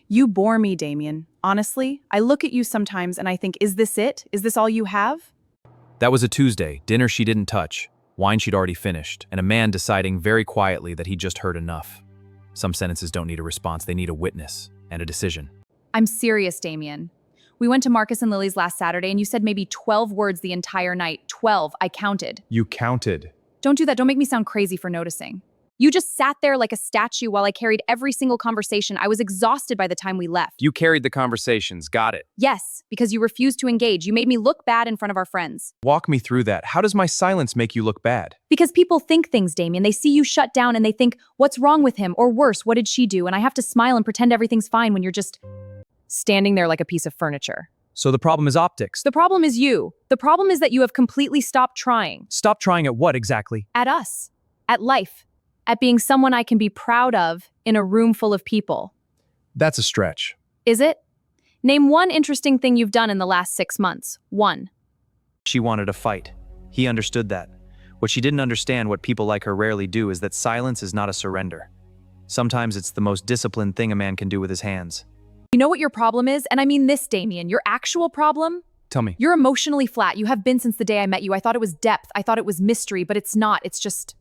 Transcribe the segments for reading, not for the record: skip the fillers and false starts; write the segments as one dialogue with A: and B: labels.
A: You bore me, Damien. Honestly, I look at you sometimes and I think, is this it? Is this all you have?
B: That was a Tuesday, dinner she didn't touch, wine she'd already finished, and a man deciding very quietly that he'd just heard enough. Some sentences don't need a response, they need a witness and a decision.
A: I'm serious, Damien. We went to Marcus and Lily's last Saturday and you said maybe 12 words the entire night. 12, I counted.
C: You counted.
A: Don't do that, don't make me sound crazy for noticing. You just sat there like a statue while I carried every single conversation. I was exhausted by the time we left.
B: You carried the conversations, got it.
A: Yes, because you refused to engage. You made me look bad in front of our friends.
C: Walk me through that. How does my silence make you look bad?
A: Because people think things, Damien. They see you shut down and they think, what's wrong with him? Or worse, what did she do? And I have to smile and pretend everything's fine when you're just standing there like a piece of furniture.
B: So the problem is optics.
A: The problem is you. The problem is that you have completely stopped trying.
B: Stop trying at what exactly?
A: At us. At life. At being someone I can be proud of in a room full of people.
C: That's a stretch.
A: Is it? Name one interesting thing you've done in the last 6 months. One.
B: She wanted a fight. He understood that. What she didn't understand, what people like her rarely do, is that silence is not a surrender. Sometimes it's the most disciplined thing a man can do with his hands.
A: You know what your problem is? And I mean this, Damien. Your actual problem?
C: Tell me.
A: You're emotionally flat. You have been since the day I met you. I thought it was depth. I thought it was mystery, but it's not. It's just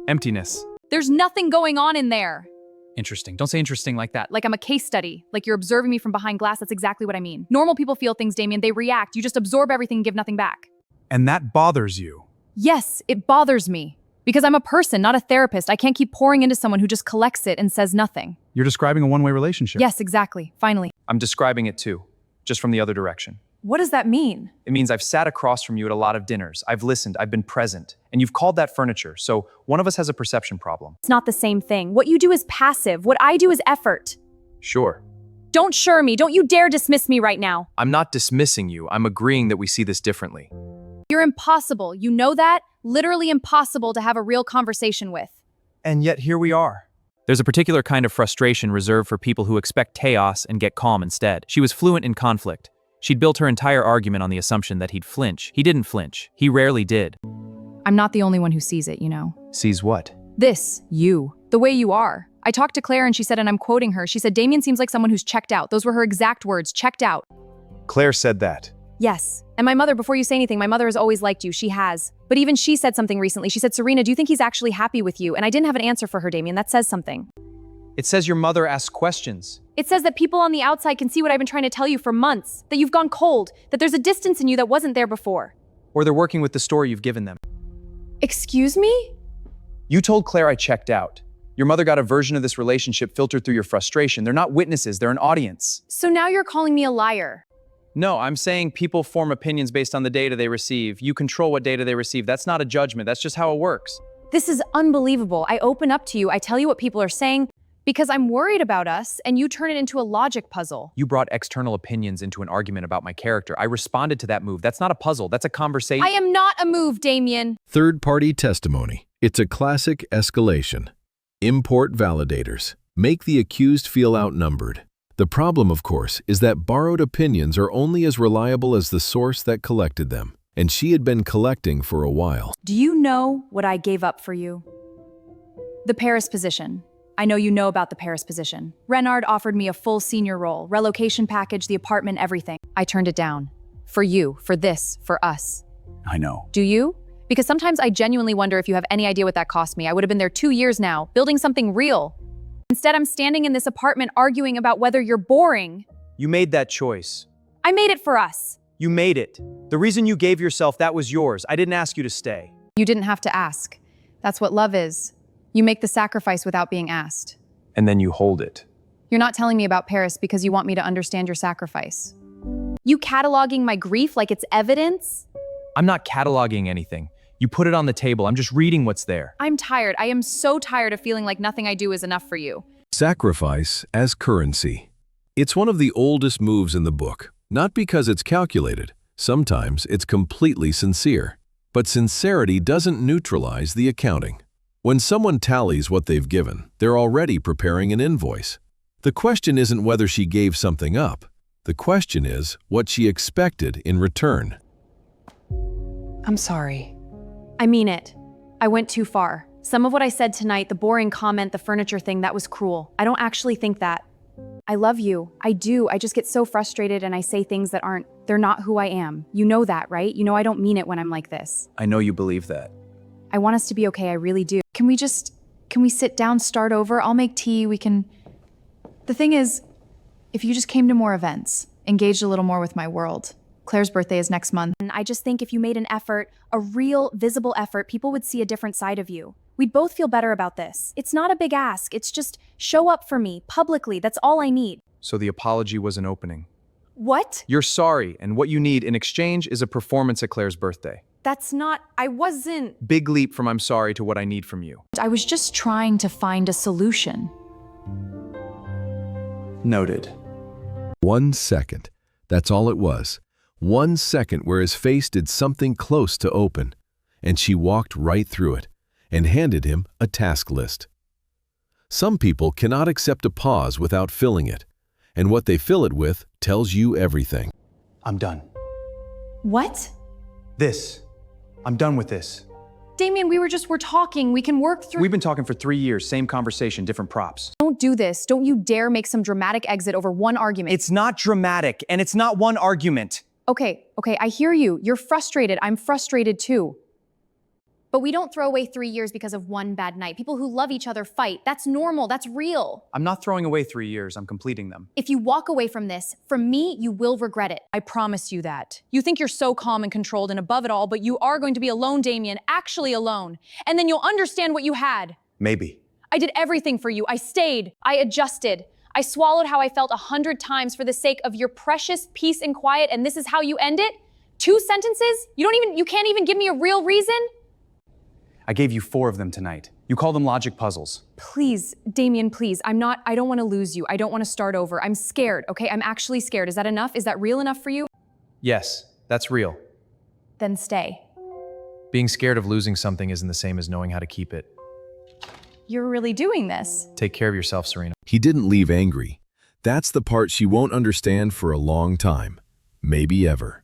C: Emptiness.
A: there's nothing going on in there.
B: Interesting. Don't say interesting like that.
A: Like I'm a case study. Like you're observing me from behind glass. That's exactly what I mean. Normal people feel things, Damien. They react. You just absorb everything and give nothing back.
C: And that bothers you.
A: Yes, it bothers me. Because I'm a person, not a therapist. I can't keep pouring into someone who just collects it and says nothing.
C: You're describing a one-way relationship.
A: Yes, exactly. Finally.
B: I'm describing it too, just from the other direction.
A: What does that mean?
B: It means I've sat across from you at a lot of dinners. I've listened, I've been present, and you've called that furniture, so one of us has a perception problem.
A: It's not the same thing. What you do is passive. What I do is effort.
B: Sure.
A: Don't sure me. Don't you dare dismiss me right now.
B: I'm not dismissing you, I'm agreeing that we see this differently.
A: You're impossible. You know that? Literally impossible to have a real conversation with.
C: And yet here we are.
B: There's a particular kind of frustration reserved for people who expect chaos and get calm instead. She was fluent in conflict. She'd built her entire argument on the assumption that he'd flinch. He didn't flinch. He rarely did.
A: I'm not the only one who sees it, you know.
B: Sees what?
A: This, you, the way you are. I talked to Claire and she said, and I'm quoting her, she said, Damien seems like someone who's checked out. Those were her exact words, checked out.
C: Claire said that.
A: Yes. And my mother, before you say anything, my mother has always liked you. She has. But even she said something recently. She said, Serena, do you think he's actually happy with you? And I didn't have an answer for her, Damien. That says something.
B: It says your mother asks questions.
A: It says that people on the outside can see what I've been trying to tell you for months, that you've gone cold, that there's a distance in you that wasn't there before.
B: Or they're working with the story you've given them.
A: Excuse me?
B: You told Claire I checked out. Your mother got a version of this relationship filtered through your frustration. They're not witnesses, they're an audience.
A: So now you're calling me a liar.
B: No, I'm saying people form opinions based on the data they receive. You control what data they receive. That's not a judgment, that's just how it works.
A: This is unbelievable. I open up to you, I tell you what people are saying, because I'm worried about us, and you turn it into a logic puzzle.
B: You brought external opinions into an argument about my character. I responded to that move. That's not a puzzle, that's a conversation.
A: I am not a move, Damien.
D: Third-party testimony. It's a classic escalation. Import validators. Make the accused feel outnumbered. The problem, of course, is that borrowed opinions are only as reliable as the source that collected them, and she had been collecting for a while.
A: Do you know what I gave up for you? The Paris position. I know you know about the Paris position. Renard offered me a full senior role, relocation package, the apartment, everything. I turned it down. For you, for this, for us.
C: I know.
A: Do you? Because sometimes I genuinely wonder if you have any idea what that cost me. I would have been there 2 years now, building something real. Instead, I'm standing in this apartment arguing about whether you're boring.
B: You made that choice.
A: I made it for us.
B: You made it. The reason you gave yourself, that was yours. I didn't ask you to stay.
A: You didn't have to ask. That's what love is. You make the sacrifice without being asked.
B: And then you hold it.
A: You're not telling me about Paris because you want me to understand your sacrifice. You cataloging my grief like it's evidence?
B: I'm not cataloging anything. You put it on the table. I'm just reading what's there.
A: I'm tired. I am so tired of feeling like nothing I do is enough for you.
D: Sacrifice as currency. It's one of the oldest moves in the book, not because it's calculated. Sometimes it's completely sincere. But sincerity doesn't neutralize the accounting. When someone tallies what they've given, they're already preparing an invoice. The question isn't whether she gave something up. The question is what she expected in return.
A: I'm sorry. I mean it. I went too far. Some of what I said tonight, the boring comment, the furniture thing, that was cruel. I don't actually think that. I love you. I do. I just get so frustrated and I say things that they're not who I am. You know that, right? You know I don't mean it when I'm like this.
B: I know you believe that.
A: I want us to be okay, I really do. Can we sit down, start over? I'll make tea, The thing is, if you just came to more events, engaged a little more with my world. Claire's birthday is next month. And I just think if you made an effort, a real, visible effort, people would see a different side of you. We'd both feel better about this. It's not a big ask, it's just show up for me, publicly, that's all I need.
B: So the apology was an opening.
A: What?
B: You're sorry, and what you need in exchange is a performance at Claire's birthday.
A: I wasn't.
B: Big leap from I'm sorry to what I need from you.
A: I was just trying to find a solution.
C: Noted.
D: 1 second. That's all it was. 1 second where his face did something close to open, and she walked right through it and handed him a task list. Some people cannot accept a pause without filling it, and what they fill it with tells you everything.
C: I'm done.
A: What?
C: I'm done with this.
A: Damien, we're talking. We can work through.
B: We've been talking for 3 years, same conversation, different props.
A: Don't do this. Don't you dare make some dramatic exit over one argument.
B: It's not dramatic, and it's not one argument.
A: Okay, I hear you. You're frustrated. I'm frustrated too. But we don't throw away 3 years because of one bad night. People who love each other fight. That's normal. That's real.
B: I'm not throwing away 3 years, I'm completing them.
A: If you walk away from this, from me, you will regret it. I promise you that. You think you're so calm and controlled and above it all, but you are going to be alone, Damien, actually alone. And then you'll understand what you had.
C: Maybe.
A: I did everything for you. I stayed. I adjusted. I swallowed how I felt 100 times for the sake of your precious peace and quiet, and this is how you end it? 2 sentences? You can't even give me a real reason?
B: I gave you 4 of them tonight. You call them logic puzzles.
A: Please, Damien, please. I don't want to lose you. I don't want to start over. I'm scared, okay? I'm actually scared. Is that enough? Is that real enough for you?
B: Yes, that's real.
A: Then stay.
B: Being scared of losing something isn't the same as knowing how to keep it.
A: You're really doing this.
B: Take care of yourself, Serena.
D: He didn't leave angry. That's the part she won't understand for a long time. Maybe ever.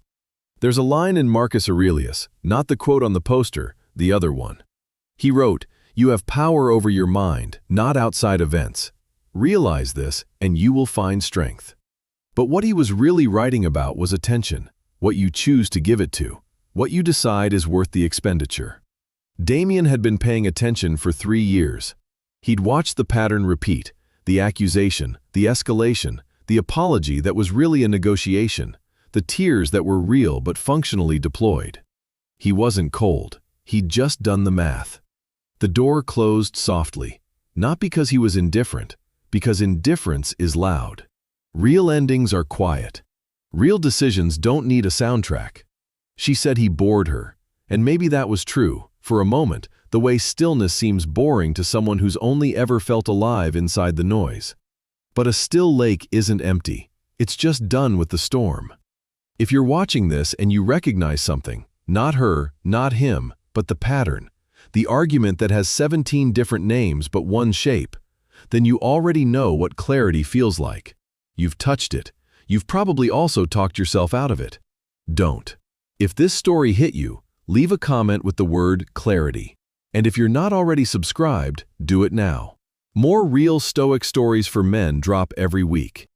D: There's a line in Marcus Aurelius, not the quote on the poster, the other one. He wrote, "You have power over your mind, not outside events. Realize this, and you will find strength." But what he was really writing about was attention, what you choose to give it to, what you decide is worth the expenditure. Damien had been paying attention for 3 years. He'd watched the pattern repeat, the accusation, the escalation, the apology that was really a negotiation, the tears that were real but functionally deployed. He wasn't cold. He'd just done the math. The door closed softly, not because he was indifferent, because indifference is loud. Real endings are quiet. Real decisions don't need a soundtrack. She said he bored her, and maybe that was true, for a moment, the way stillness seems boring to someone who's only ever felt alive inside the noise. But a still lake isn't empty. It's just done with the storm. If you're watching this and you recognize something, not her, not him, but the pattern, the argument that has 17 different names but one shape, then you already know what clarity feels like. You've touched it. You've probably also talked yourself out of it. Don't. If this story hit you, leave a comment with the word clarity. And if you're not already subscribed, do it now. More real Stoic stories for men drop every week.